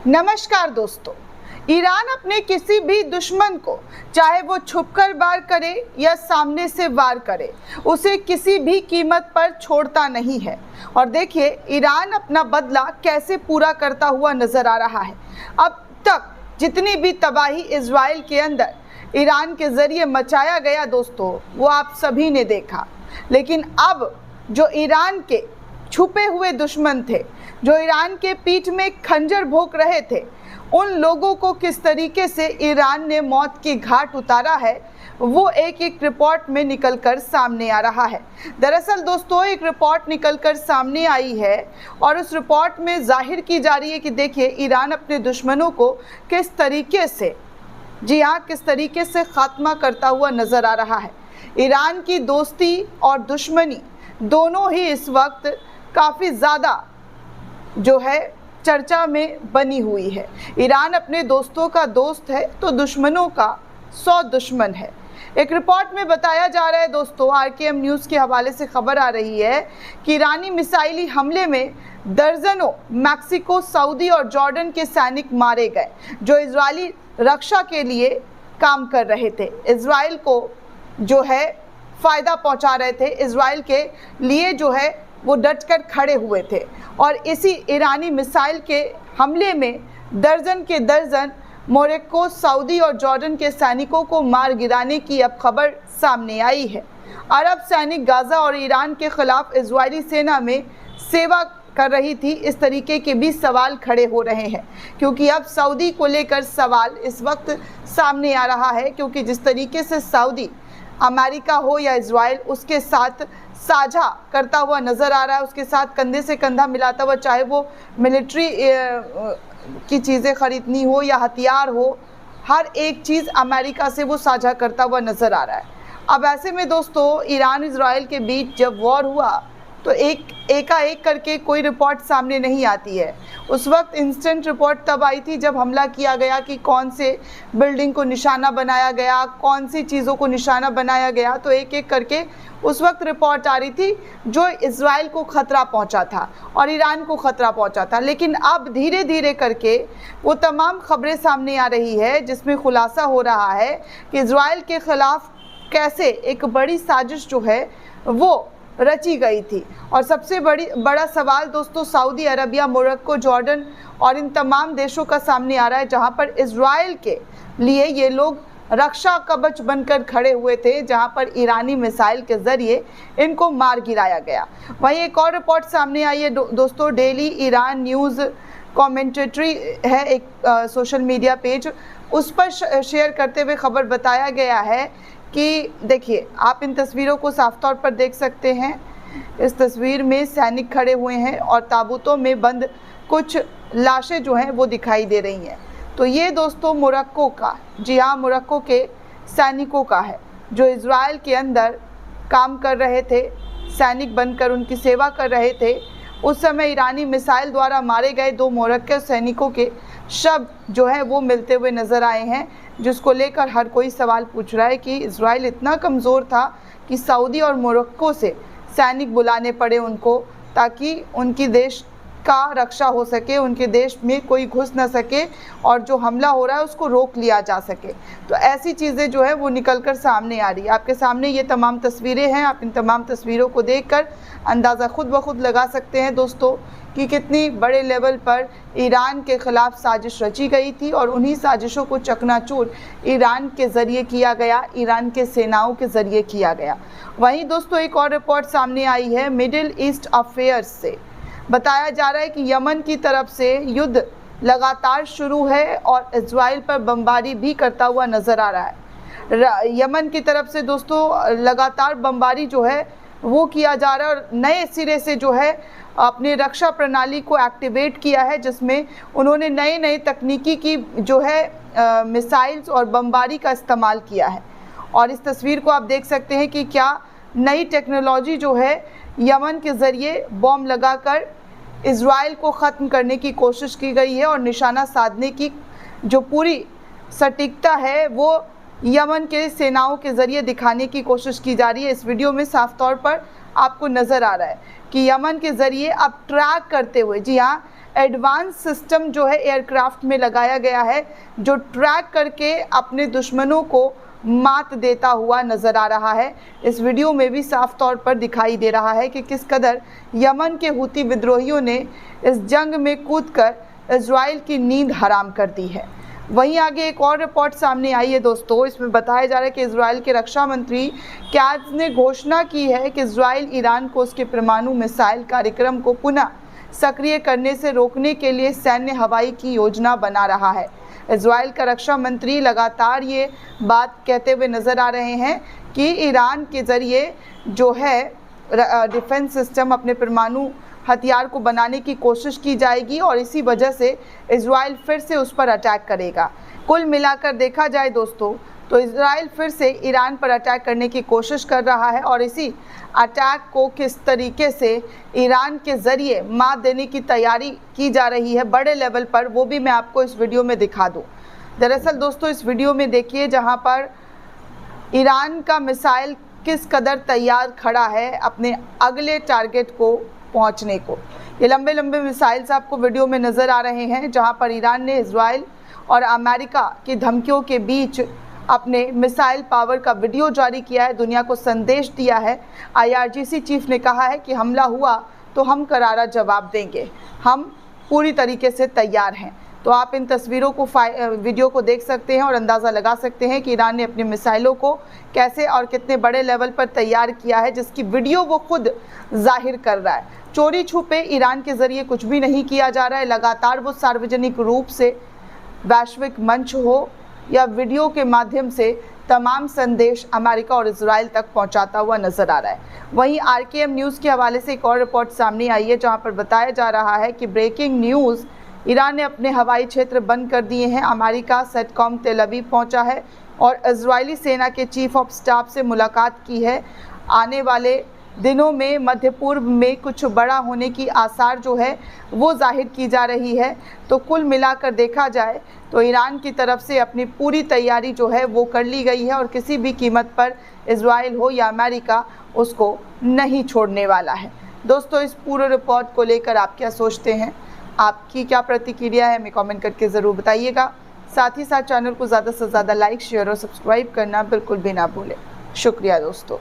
नमस्कार दोस्तों। ईरान अपने किसी भी दुश्मन को, चाहे वो छुपकर वार करे या सामने से वार करे, उसे किसी भी कीमत पर छोड़ता नहीं है। और देखिए ईरान अपना बदला कैसे पूरा करता हुआ नजर आ रहा है। अब तक जितनी भी तबाही इजराइल के अंदर ईरान के जरिए मचाया गया दोस्तों, वो आप सभी ने देखा। लेकिन अब जो ईरान के छुपे हुए दुश्मन थे, जो ईरान के पीठ में खंजर भोंक रहे थे, उन लोगों को किस तरीके से ईरान ने मौत की घाट उतारा है, वो एक एक रिपोर्ट में निकलकर सामने आ रहा है। दरअसल दोस्तों एक रिपोर्ट निकलकर सामने आई है और उस रिपोर्ट में जाहिर की जा रही है कि देखिए ईरान अपने दुश्मनों को किस तरीके से, जी हाँ, किस तरीके से खात्मा करता हुआ नज़र आ रहा है। ईरान की दोस्ती और दुश्मनी दोनों ही इस वक्त काफ़ी ज़्यादा जो है चर्चा में बनी हुई है। ईरान अपने दोस्तों का दोस्त है तो दुश्मनों का 100 दुश्मन है। एक रिपोर्ट में बताया जा रहा है दोस्तों, RKM न्यूज़ के हवाले से खबर आ रही है कि ईरानी मिसाइली हमले में दर्जनों मैक्सिको, सऊदी और जॉर्डन के सैनिक मारे गए जो इजरायली रक्षा के लिए काम कर रहे थे, इजराइल को जो है फ़ायदा पहुंचा रहे थे, इजराइल के लिए जो है वो डटकर खड़े हुए थे। और इसी ईरानी मिसाइल के हमले में दर्जन के दर्जन मोरक्को, सऊदी और जॉर्डन के सैनिकों को मार गिराने की अब खबर सामने आई है। अरब सैनिक गाज़ा और ईरान के खिलाफ इजरायली सेना में सेवा कर रही थी, इस तरीके के भी सवाल खड़े हो रहे हैं, क्योंकि अब सऊदी को लेकर सवाल इस वक्त सामने आ रहा है। क्योंकि जिस तरीके से सऊदी, अमेरिका हो या इजराइल, उसके साथ साझा करता हुआ नज़र आ रहा है, उसके साथ कंधे से कंधा मिलाता हुआ, चाहे वो मिलिट्री की चीज़ें ख़रीदनी हो या हथियार हो, हर एक चीज़ अमेरिका से वो साझा करता हुआ नज़र आ रहा है। अब ऐसे में दोस्तों ईरान इजराइल के बीच जब वॉर हुआ तो एकाएक करके कोई रिपोर्ट सामने नहीं आती है। उस वक्त इंस्टेंट रिपोर्ट तब आई थी जब हमला किया गया कि कौन से बिल्डिंग को निशाना बनाया गया, कौन सी चीज़ों को निशाना बनाया गया, तो एक एक करके उस वक्त रिपोर्ट आ रही थी जो इजराइल को ख़तरा पहुंचा था और ईरान को ख़तरा पहुंचा था। लेकिन अब धीरे धीरे करके वो तमाम खबरें सामने आ रही है जिसमें खुलासा हो रहा है कि इजराइल के ख़िलाफ़ कैसे एक बड़ी साजिश जो है वो रची गई थी। और सबसे बड़ा सवाल दोस्तों सऊदी अरबिया, मोरक्को, जॉर्डन और इन तमाम देशों का सामने आ रहा है, जहां पर इजराइल के लिए ये लोग रक्षा कवच बनकर खड़े हुए थे, जहां पर ईरानी मिसाइल के ज़रिए इनको मार गिराया गया। वहीं एक और रिपोर्ट सामने आई है दोस्तों, डेली ईरान न्यूज़ कमेंटेटरी है एक सोशल मीडिया पेज, उस पर शेयर करते हुए खबर बताया गया है कि देखिए आप इन तस्वीरों को साफ तौर पर देख सकते हैं। इस तस्वीर में सैनिक खड़े हुए हैं और ताबूतों में बंद कुछ लाशें जो हैं वो दिखाई दे रही हैं। तो ये दोस्तों मोरक्को का, जी हाँ, मोरक्को के सैनिकों का है जो इजराइल के अंदर काम कर रहे थे, सैनिक बनकर उनकी सेवा कर रहे थे। उस समय ईरानी मिसाइल द्वारा मारे गए 2 मोरक्को सैनिकों के शव जो है वो मिलते हुए नज़र आए हैं, जिसको लेकर हर कोई सवाल पूछ रहा है कि इजराइल इतना कमज़ोर था कि सऊदी और मोरक्को से सैनिक बुलाने पड़े उनको, ताकि उनकी देश का रक्षा हो सके, उनके देश में कोई घुस ना सके और जो हमला हो रहा है उसको रोक लिया जा सके। तो ऐसी चीज़ें जो है वो निकलकर सामने आ रही है। आपके सामने ये तमाम तस्वीरें हैं, आप इन तमाम तस्वीरों को देखकर अंदाज़ा खुद ब खुद लगा सकते हैं दोस्तों कि कितनी बड़े लेवल पर ईरान के ख़िलाफ़ साजिश रची गई थी और उन्हीं साजिशों को चकनाचूर ईरान के ज़रिए किया गया, ईरान के सेनाओं के ज़रिए किया गया। वहीं दोस्तों एक और रिपोर्ट सामने आई है मिडिल ईस्ट अफेयर्स से। बताया जा रहा है कि यमन की तरफ से युद्ध लगातार शुरू है और इजराइल पर बमबारी भी करता हुआ नज़र आ रहा है। यमन की तरफ से दोस्तों लगातार बमबारी जो है वो किया जा रहा है और नए सिरे से जो है अपने रक्षा प्रणाली को एक्टिवेट किया है, जिसमें उन्होंने नए तकनीकी की जो है मिसाइल्स और बमबारी का इस्तेमाल किया है। और इस तस्वीर को आप देख सकते हैं कि क्या नई टेक्नोलॉजी जो है यमन के ज़रिए बॉम्ब लगाकर इजराइल को ख़त्म करने की कोशिश की गई है और निशाना साधने की जो पूरी सटीकता है वो यमन के सेनाओं के ज़रिए दिखाने की कोशिश की जा रही है। इस वीडियो में साफ तौर पर आपको नज़र आ रहा है कि यमन के ज़रिए अब ट्रैक करते हुए, जी हाँ, एडवांस सिस्टम जो है एयरक्राफ्ट में लगाया गया है, जो ट्रैक करके अपने दुश्मनों को मात देता हुआ नज़र आ रहा है। इस वीडियो में भी साफ तौर पर दिखाई दे रहा है कि किस कदर यमन के हूती विद्रोहियों ने इस जंग में कूदकर इजराइल की नींद हराम कर दी है। वहीं आगे एक और रिपोर्ट सामने आई है दोस्तों, इसमें बताया जा रहा है कि इजराइल के रक्षा मंत्री कैट्ज़ ने घोषणा की है कि इजराइल ईरान को उसके परमाणु मिसाइल कार्यक्रम को पुनः सक्रिय करने से रोकने के लिए सैन्य हवाई की योजना बना रहा है। इजराइल का रक्षा मंत्री लगातार ये बात कहते हुए नज़र आ रहे हैं कि ईरान के ज़रिए जो है डिफेंस सिस्टम अपने परमाणु हथियार को बनाने की कोशिश की जाएगी और इसी वजह से इजराइल फिर से उस पर अटैक करेगा। कुल मिलाकर देखा जाए दोस्तों तो इजराइल फिर से ईरान पर अटैक करने की कोशिश कर रहा है और इसी अटैक को किस तरीके से ईरान के ज़रिए मात देने की तैयारी की जा रही है बड़े लेवल पर, वो भी मैं आपको इस वीडियो में दिखा दूँ। दरअसल दोस्तों इस वीडियो में देखिए जहाँ पर ईरान का मिसाइल किस कदर तैयार खड़ा है अपने अगले टारगेट को पहुंचने को। ये लंबे लंबे मिसाइल्स आपको वीडियो में नज़र आ रहे हैं जहां पर ईरान ने इजराइल और अमेरिका की धमकियों के बीच अपने मिसाइल पावर का वीडियो जारी किया है, दुनिया को संदेश दिया है। IRGC चीफ ने कहा है कि हमला हुआ तो हम करारा जवाब देंगे, हम पूरी तरीके से तैयार हैं। तो आप इन तस्वीरों को वीडियो को देख सकते हैं और अंदाज़ा लगा सकते हैं कि ईरान ने अपनी मिसाइलों को कैसे और कितने बड़े लेवल पर तैयार किया है, जिसकी वीडियो वो खुद जाहिर कर रहा है। चोरी छुपे ईरान के ज़रिए कुछ भी नहीं किया जा रहा है, लगातार वो सार्वजनिक रूप से वैश्विक मंच हो या वीडियो के माध्यम से तमाम संदेश अमेरिका और इजराइल तक पहुंचाता हुआ नज़र आ रहा है। वहीं RKM न्यूज़ के हवाले से एक और रिपोर्ट सामने आई है जहां पर बताया जा रहा है कि ब्रेकिंग न्यूज़, ईरान ने अपने हवाई क्षेत्र बंद कर दिए हैं। अमेरिका सेटकॉम तेल अवीव पहुंचा है और इजरायली सेना के चीफ ऑफ स्टाफ से मुलाकात की है। आने वाले दिनों में मध्य पूर्व में कुछ बड़ा होने की आसार जो है वो जाहिर की जा रही है। तो कुल मिलाकर देखा जाए तो ईरान की तरफ से अपनी पूरी तैयारी जो है वो कर ली गई है और किसी भी कीमत पर इजराइल हो या अमेरिका उसको नहीं छोड़ने वाला है। दोस्तों इस पूरे रिपोर्ट को लेकर आप क्या सोचते हैं, आपकी क्या प्रतिक्रिया है, हमें कमेंट करके ज़रूर बताइएगा। साथ ही साथ चैनल को ज़्यादा से ज़्यादा लाइक, शेयर और सब्सक्राइब करना बिल्कुल भी ना भूलें। शुक्रिया दोस्तों।